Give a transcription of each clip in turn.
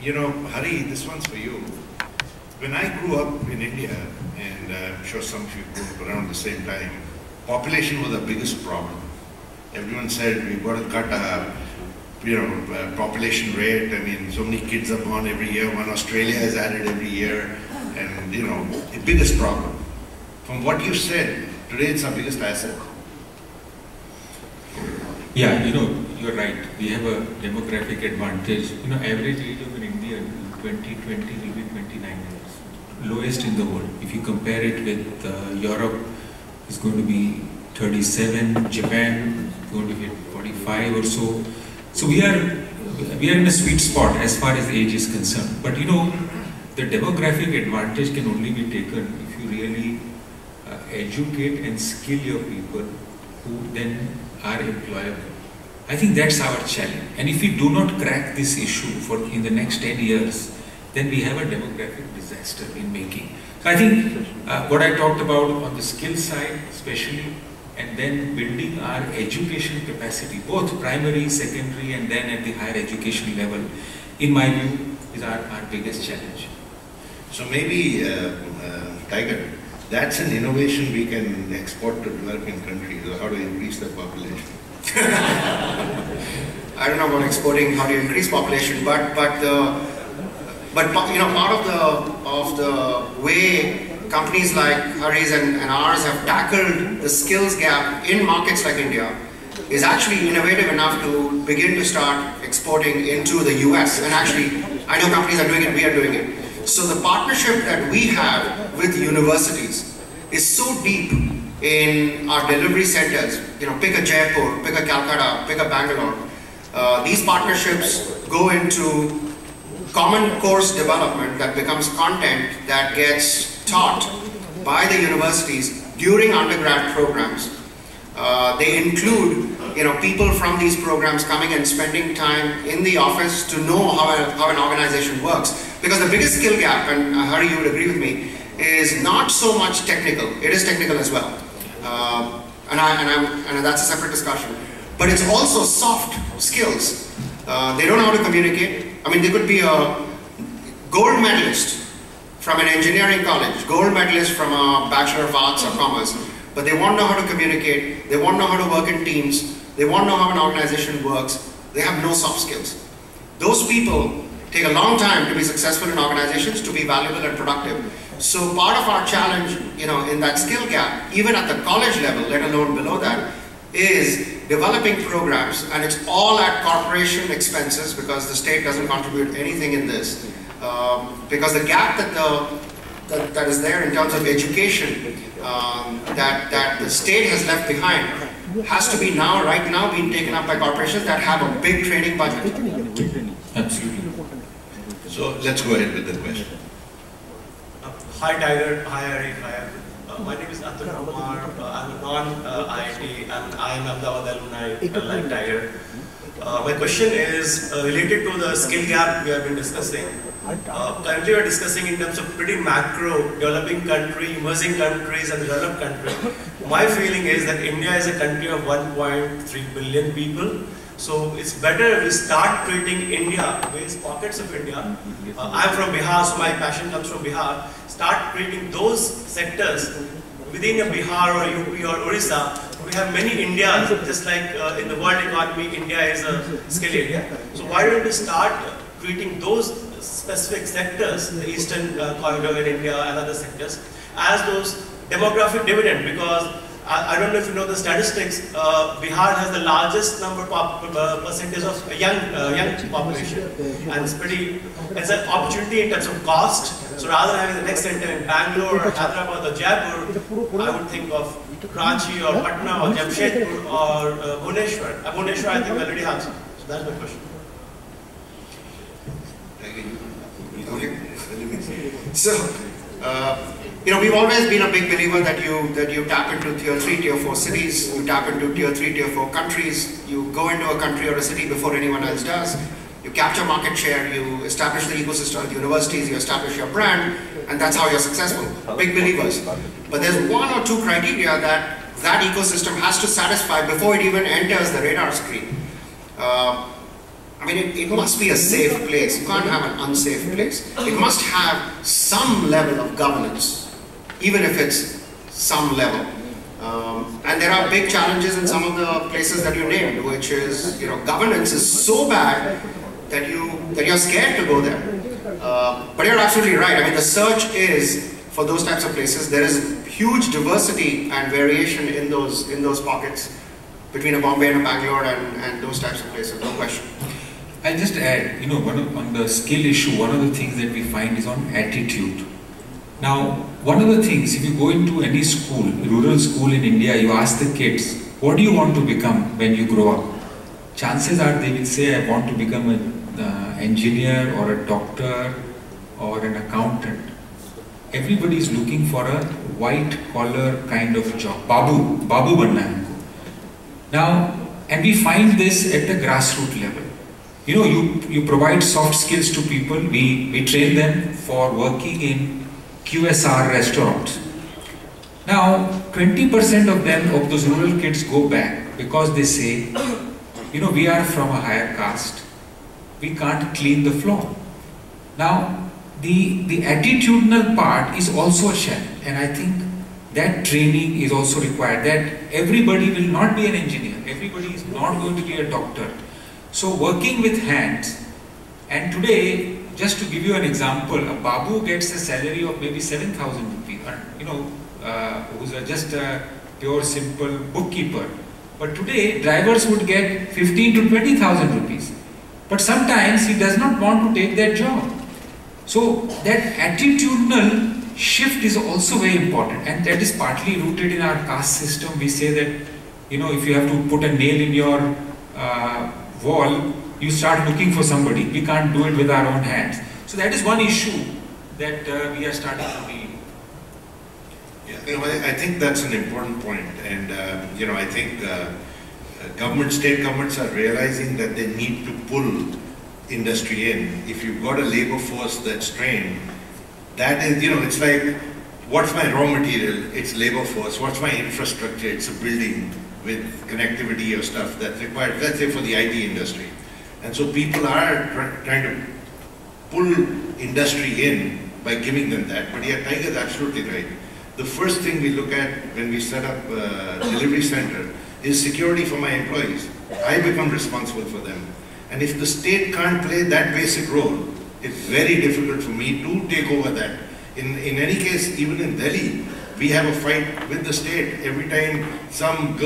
You know, Hari, this one's for you. When I grew up in India, and I'm sure some of you grew up around the same time, population was the biggest problem. Everyone said we've got to cut our, population rate. I mean, so many kids are born every year. One Australia is added every year, and the biggest problem. From what you said, today it's our biggest asset. Yeah, you're right. We have a demographic advantage. Average age of an Indian in 2020 will be 29 years. Lowest in the world. If you compare it with Europe, it's going to be 37. Japan is going to hit 45 or so. So we are in a sweet spot as far as age is concerned. But the demographic advantage can only be taken if you really educate and skill your people who then are employable. I think that's our challenge. And if we do not crack this issue in the next 10 years, then we have a demographic disaster in making. So I think what I talked about on the skill side especially, and then building our education capacity, both primary, secondary, and then at the higher education level, in my view, is our biggest challenge. So maybe, Tiger, that's an innovation we can export to developing countries, or how to increase the population. I don't know about exporting, how to increase population, but part of the way companies like Hari's and ours have tackled the skills gap in markets like India is actually innovative enough to begin to start exporting into the US. And actually, I know companies are doing it, we are doing it. So the partnership that we have with universities is so deep in our delivery centers. Pick a Jaipur, pick a Calcutta, pick a Bangalore. These partnerships go into common course development that becomes content that gets taught by the universities during undergrad programs. They include people from these programs coming and spending time in the office to know how an organization works. Because the biggest skill gap, and Hari, you would agree with me, is not so much technical. It is technical as well, and that's a separate discussion. But it's also soft skills. They don't know how to communicate. I mean, they could be a gold medalist from an engineering college, gold medalist from a Bachelor of Arts or Commerce, but they won't know how to communicate, they won't know how to work in teams, they won't know how an organization works, they have no soft skills. Those people take a long time to be successful in organizations, to be valuable and productive. So part of our challenge, in that skill gap, even at the college level, let alone below that, is developing programs, and it's all at corporation expenses because the state doesn't contribute anything in this. Because the gap that is there in terms of education that the state has left behind has to be right now being taken up by corporations that have a big training budget. Absolutely. So let's go ahead with the question. Hi Tiger, hi Hari, hi. My name is Atul Kumar. I'm a non-IIT and I am Ahmedabad alumni like Tiger. My question is related to the skill gap we have been discussing. Currently we are discussing in terms of pretty macro, developing country, emerging countries and developed country. My feeling is that India is a country of 1.3 billion people. So it's better if we start treating India, various pockets of India. I'm from Bihar, so my passion comes from Bihar. Start treating those sectors within a Bihar or UP or Orissa. We have many Indias, just like in the world economy, India is a skill area. So why don't we start treating those specific sectors, the eastern corridor in India and other sectors, as those demographic dividend? Because I don't know if you know the statistics, Bihar has the largest percentage of young population, and it's an opportunity in terms of cost. So rather than having the next center in Bangalore or Hyderabad or Jaipur, I would think of Karachi or Patna or Jamshedpur or Bhubaneswar. Bhubaneswar I think we already have. So that's my question. So, we've always been a big believer that you tap into tier 3, tier 4 cities, you tap into tier 3, tier 4 countries, you go into a country or a city before anyone else does, you capture market share, you establish the ecosystem with universities, you establish your brand, and that's how you're successful. Big believers. But there's one or two criteria that ecosystem has to satisfy before it even enters the radar screen. I mean, it must be a safe place. You can't have an unsafe place. It must have some level of governance, even if it's some level. And there are big challenges in some of the places that you named, which is, governance is so bad that you're scared to go there. But you're absolutely right. I mean, the search is for those types of places. There is huge diversity and variation in those pockets between a Bombay and a Bangalore and those types of places. No question. I'll just add, on the skill issue, one of the things that we find is on attitude. Now, one of the things, if you go into any school, rural school in India, you ask the kids, what do you want to become when you grow up? Chances are they will say, I want to become an engineer or a doctor or an accountant. Everybody is looking for a white collar kind of job. Babu banna hai humko. Now, and we find this at the grassroots level. You provide soft skills to people. We train them for working in QSR restaurants. Now, 20% of them, of those rural kids, go back because they say, we are from a higher caste. We can't clean the floor. Now, the attitudinal part is also a challenge, and I think that training is also required. That everybody will not be an engineer. Everybody is not going to be a doctor. So working with hands, and today, just to give you an example, a Babu gets a salary of maybe 7,000 rupees, who's just a pure simple bookkeeper. But today, drivers would get 15 to 20,000 rupees. But sometimes he does not want to take that job. So that attitudinal shift is also very important, and that is partly rooted in our caste system. We say that, if you have to put a nail in your wall, you start looking for somebody. We can't do it with our own hands. So that is one issue that we are starting to deal with. Yeah, I think that's an important point, and I think state governments are realizing that they need to pull industry in. If you've got a labor force that's trained, that is, it's like, what's my raw material? It's labor force. What's my infrastructure? It's a building with connectivity or stuff that's required, let's say, for the IT industry. And so people are trying to pull industry in by giving them that. But yeah, Tiger is absolutely right. The first thing we look at when we set up a delivery center is security for my employees. I become responsible for them. And if the state can't play that basic role, it's very difficult for me to take over that. In any case, even in Delhi, we have a fight with the state. Every time some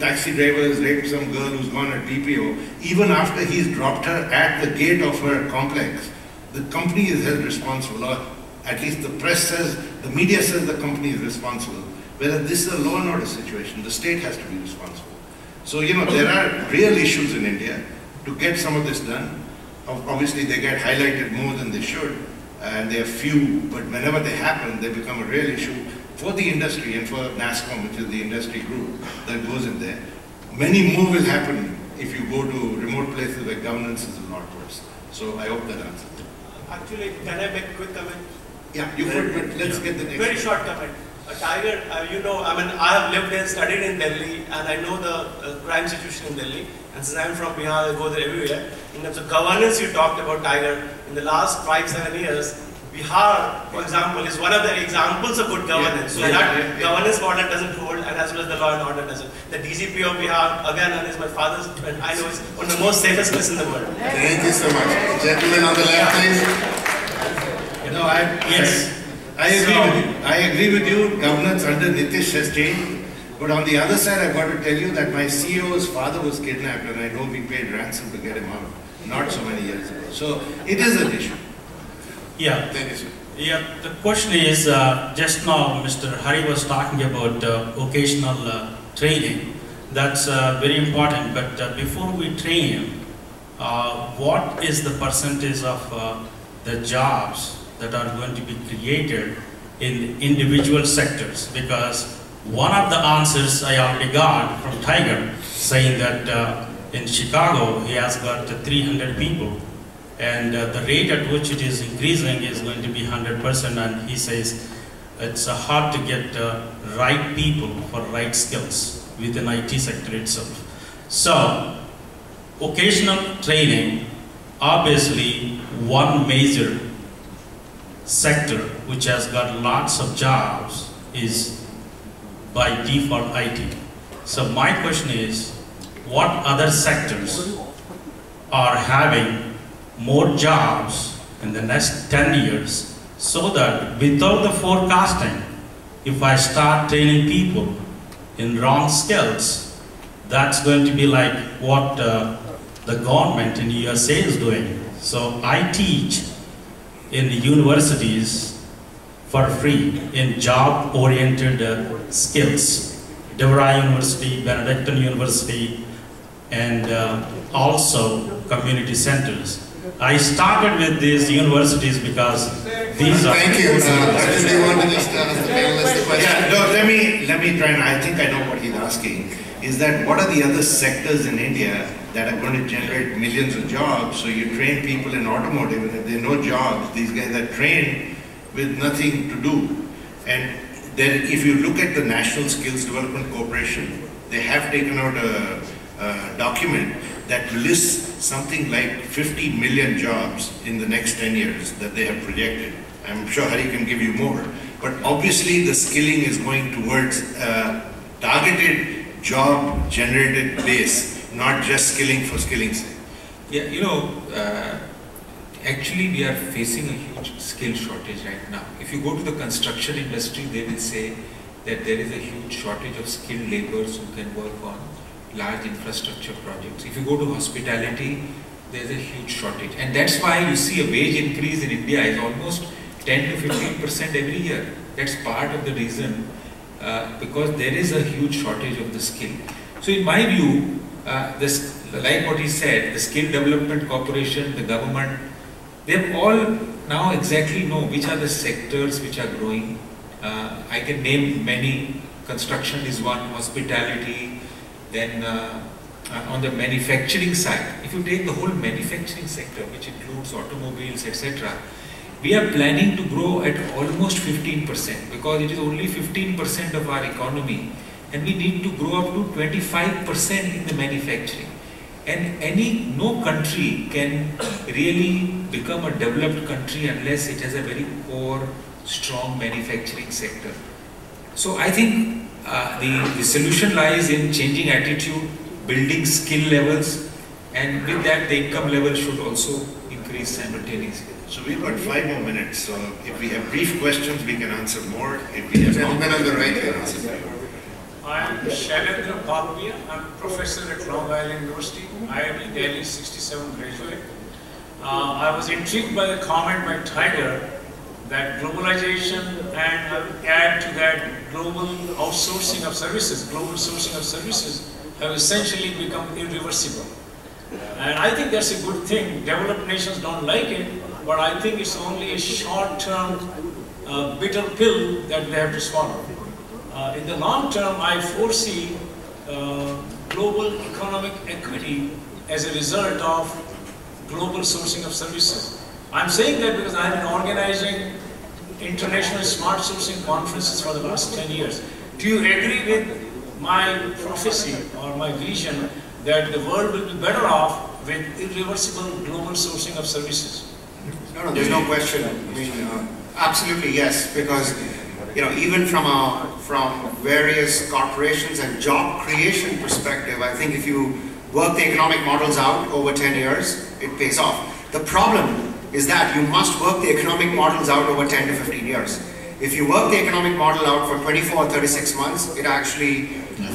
taxi driver has raped some girl who's gone at DPO, even after he's dropped her at the gate of her complex, the company is held responsible, or at least the press says, the media says the company is responsible. Whereas this is a law and order situation, the state has to be responsible. So, there are real issues in India to get some of this done. Obviously, they get highlighted more than they should, and they are few, but whenever they happen, they become a real issue for the industry and for NASSCOM, which is the industry group that goes in there. Many more will happen if you go to remote places where governance is a lot worse. So I hope that answers it. Actually, can I make a quick comment? Yeah, you could, but let's get the next Very one. short comment. Tiger, I have lived and studied in Delhi, and I know the crime situation in Delhi. And since I'm from Bihar, I go there everywhere. In terms of governance, you talked about, Tiger. In the last 5-7 years, Bihar, for example, is one of the examples of good governance. Governance model doesn't hold, and as well as the law and order doesn't. The DGP of Bihar, again, is my father's friend. I know it's one of the most safest places in the world. Thank you so much. Gentlemen on the left, please. I agree with you. I agree with you. Governance under Nitish has changed. But on the other side, I've got to tell you that my CEO's father was kidnapped, and I know we paid ransom to get him out not so many years ago. So it is an issue. Yeah. Thank you, sir. Yeah. The question is, just now Mr. Hari was talking about vocational training. That's very important. But before we train him, what is the percentage of the jobs that are going to be created in individual sectors? Because one of the answers I already got from Tiger saying that in Chicago he has got 300 people, and the rate at which it is increasing is going to be 100%, and he says it's hard to get right people for right skills within IT sector itself. So vocational training, obviously one major sector which has got lots of jobs is by default IT. So my question is, what other sectors are having more jobs in the next 10 years, so that without the forecasting, if I start training people in wrong skills, that's going to be like what the government in USA is doing. So I teach in universities for free in job-oriented skills. DeVry University, Benedictine University, and also community centers. I started with these universities because these are... Thank you. Do you want to just ask the panelists the question? Yeah, no, let me try, and I think I know what he's asking, is that what are the other sectors in India that are going to generate millions of jobs? So you train people in automotive, and if there are no jobs, these guys are trained with nothing to do. And then if you look at the National Skills Development Corporation, they have taken out a document that lists something like 50 million jobs in the next 10 years that they have projected. I'm sure Hari can give you more. But obviously the skilling is going towards targeted job-generated base, not just skilling for skilling's sake. Yeah, you know, actually we are facing a huge skill shortage right now. If you go to the construction industry, they will say that there is a huge shortage of skilled laborers who can work on large infrastructure projects. If you go to hospitality, there's a huge shortage. And that's why you see a wage increase in India is almost 10 to 15% every year. That's part of the reason, because there is a huge shortage of the skill. So in my view, like what he said, the Skill Development Corporation, the government, they all now exactly know which are the sectors which are growing. I can name many. Construction is one, hospitality, then on the manufacturing side, if you take the whole manufacturing sector, which includes automobiles, etc., we are planning to grow at almost 15%, because it is only 15% of our economy, and we need to grow up to 25% in the manufacturing. And no country can really become a developed country unless it has a very core, strong manufacturing sector. So I think the solution lies in changing attitude, building skill levels, and with that the income level should also increase simultaneously. So we've got 5 more minutes, so if we have brief questions, we can answer more. If we have Gentleman on the right here. I am Shailendra Palvia. I'm a professor at Long Island University, IIT Delhi, 67 graduate. I was intrigued by the comment by Tiger that globalization, and I would add to that global outsourcing of services, global sourcing of services have essentially become irreversible. And I think that's a good thing. Developed nations don't like it, but I think it's only a short-term bitter pill that they have to swallow. In the long term, I foresee global economic equity as a result of global sourcing of services. I'm saying that because I've been organizing international smart sourcing conferences for the last 10 years. Do you agree with my prophecy or my vision that the world will be better off with irreversible global sourcing of services? No, there's no question. I mean, absolutely yes, because even from various corporations and job creation perspective, I think if you work the economic models out over 10 years, it pays off. The problem is that you must work the economic models out over 10 to 15 years. If you work the economic model out for 24 or 36 months, it actually,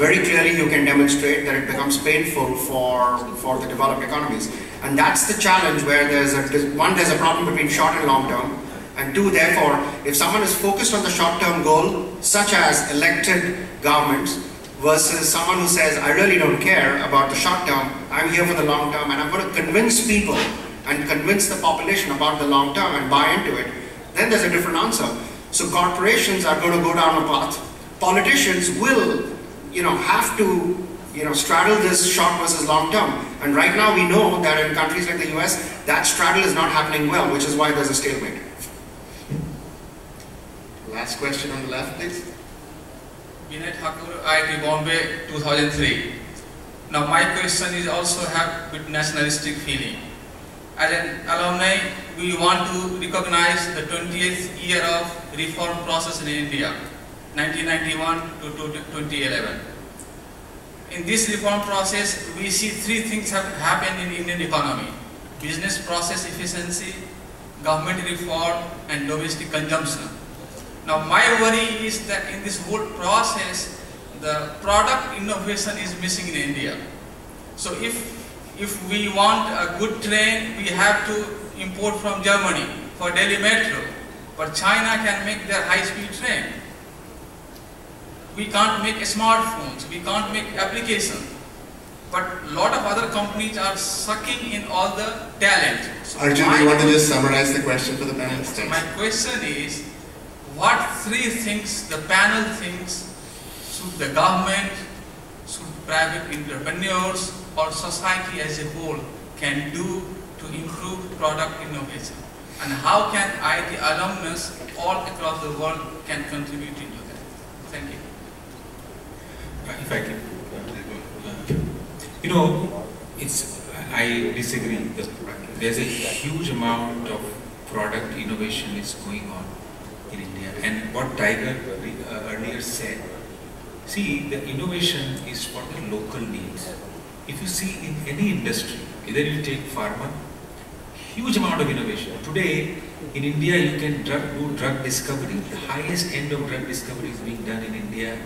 very clearly you can demonstrate that it becomes painful for the developed economies. And that's the challenge where there's a problem between short and long term. And two, therefore, if someone is focused on the short-term goal, such as elected governments, versus someone who says, I really don't care about the short term, I'm here for the long term, and I'm going to convince people and convince the population about the long term and buy into it, then there's a different answer. So corporations are going to go down a path. Politicians will, have to, straddle this short versus long term. And right now we know that in countries like the US, that straddle is not happening well, which is why there's a stalemate. Last question on the left, please. Vinay Thakur, IIT Bombay, 2003. Now my question is also have with nationalistic feeling. As an alumni, we want to recognize the 20th year of reform process in India, 1991 to 2011. In this reform process, we see three things have happened in Indian economy: business process efficiency, government reform, and domestic consumption. Now my worry is that in this whole process, the product innovation is missing in India. So if we want a good train, we have to import from Germany for Delhi Metro, but China can make their high-speed train. We can't make smartphones, we can't make applications, but a lot of other companies are sucking in all the talent. So Arjun, do you want to just summarize the question for the panelists? So my question is, what three things the panel thinks should the government, should private entrepreneurs, or society as a whole can do to improve product innovation? And how can IIT alumnus all across the world can contribute into that? Thank you. If I can, I disagree. There's a huge amount of product innovation is going on in India. And what Tiger earlier said, see, the innovation is for the local needs. If you see in any industry, either you take pharma, huge amount of innovation. Today, in India, you can do drug discovery. The highest end of drug discovery is being done in India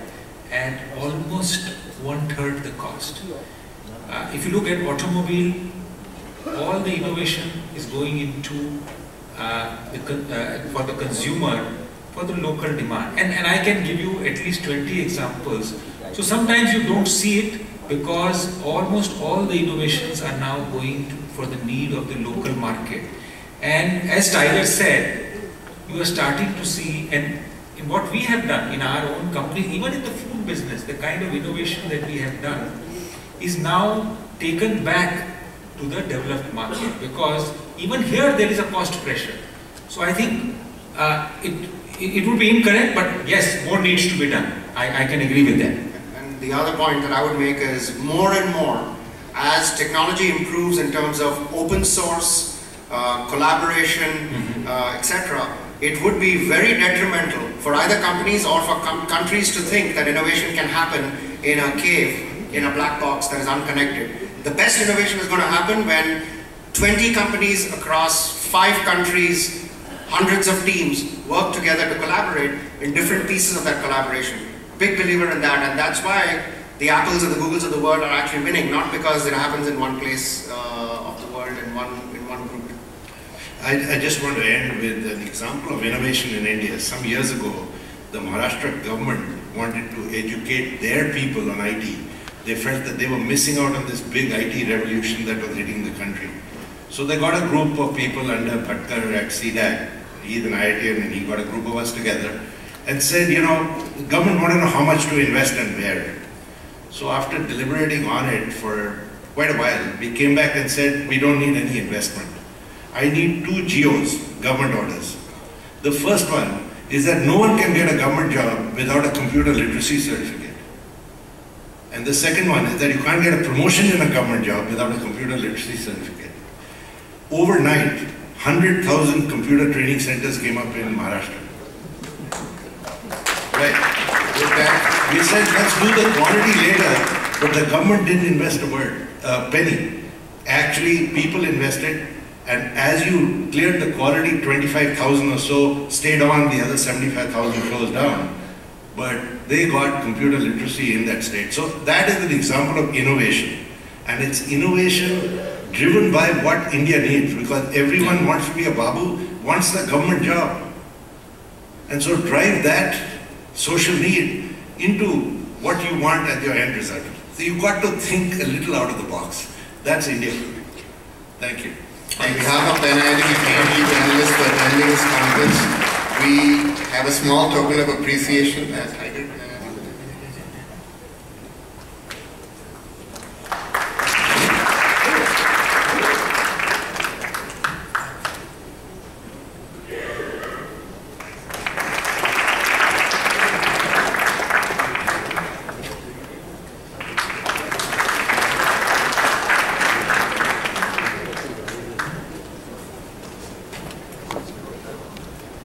at almost 1/3 the cost. If you look at automobile, all the innovation is going into for the consumer, for the local demand. And I can give you at least 20 examples. So sometimes you don't see it because almost all the innovations are now going for the need of the local market. And as Tiger said, you are starting to see, and in what we have done in our own company, even in the food business, the kind of innovation that we have done is now taken back to the developed market, because even here there is a cost pressure. So I think it would be incorrect, but yes, more needs to be done. I can agree with that. And the other point that I would make is more and more, as technology improves in terms of open source, collaboration, etc., it would be very detrimental for either companies or for countries to think that innovation can happen in a cave, in a black box that is unconnected. The best innovation is going to happen when 20 companies across 5 countries, hundreds of teams work together to collaborate in different pieces of that collaboration. Big believer in that, and that's why the Apples and the Googles of the world are actually winning, not because it happens in one place of the world, in one group. I just want to end with an example of innovation in India. Some years ago, the Maharashtra government wanted to educate their people on IT. They felt that they were missing out on this big IT revolution that was hitting the country. So they got a group of people under Bhatkar at CDAC. He's an IITian, and he got a group of us together and said, the government wanted to know how much to invest and where. So after deliberating on it for quite a while, we came back and said, we don't need any investment. I need 2 GOs, government orders. The first one is that no one can get a government job without a computer literacy certificate. And the second one is that you can't get a promotion in a government job without a computer literacy certificate. Overnight, 100,000 computer training centers came up in Maharashtra. Right. With that, we said, let's do the quantity later, but the government didn't invest a penny. Actually, people invested, and as you cleared the quality, 25,000 or so stayed on, the other 75,000 closed down. But they got computer literacy in that state. So that is an example of innovation. And it's innovation driven by what India needs, because everyone wants to be a babu, wants the government job. And so drive that social need into what you want as your end result. So you've got to think a little out of the box. That's India. Thank you. On behalf of the NIIT faculty panelists for attending this conference, we have a small token of appreciation as Tiger.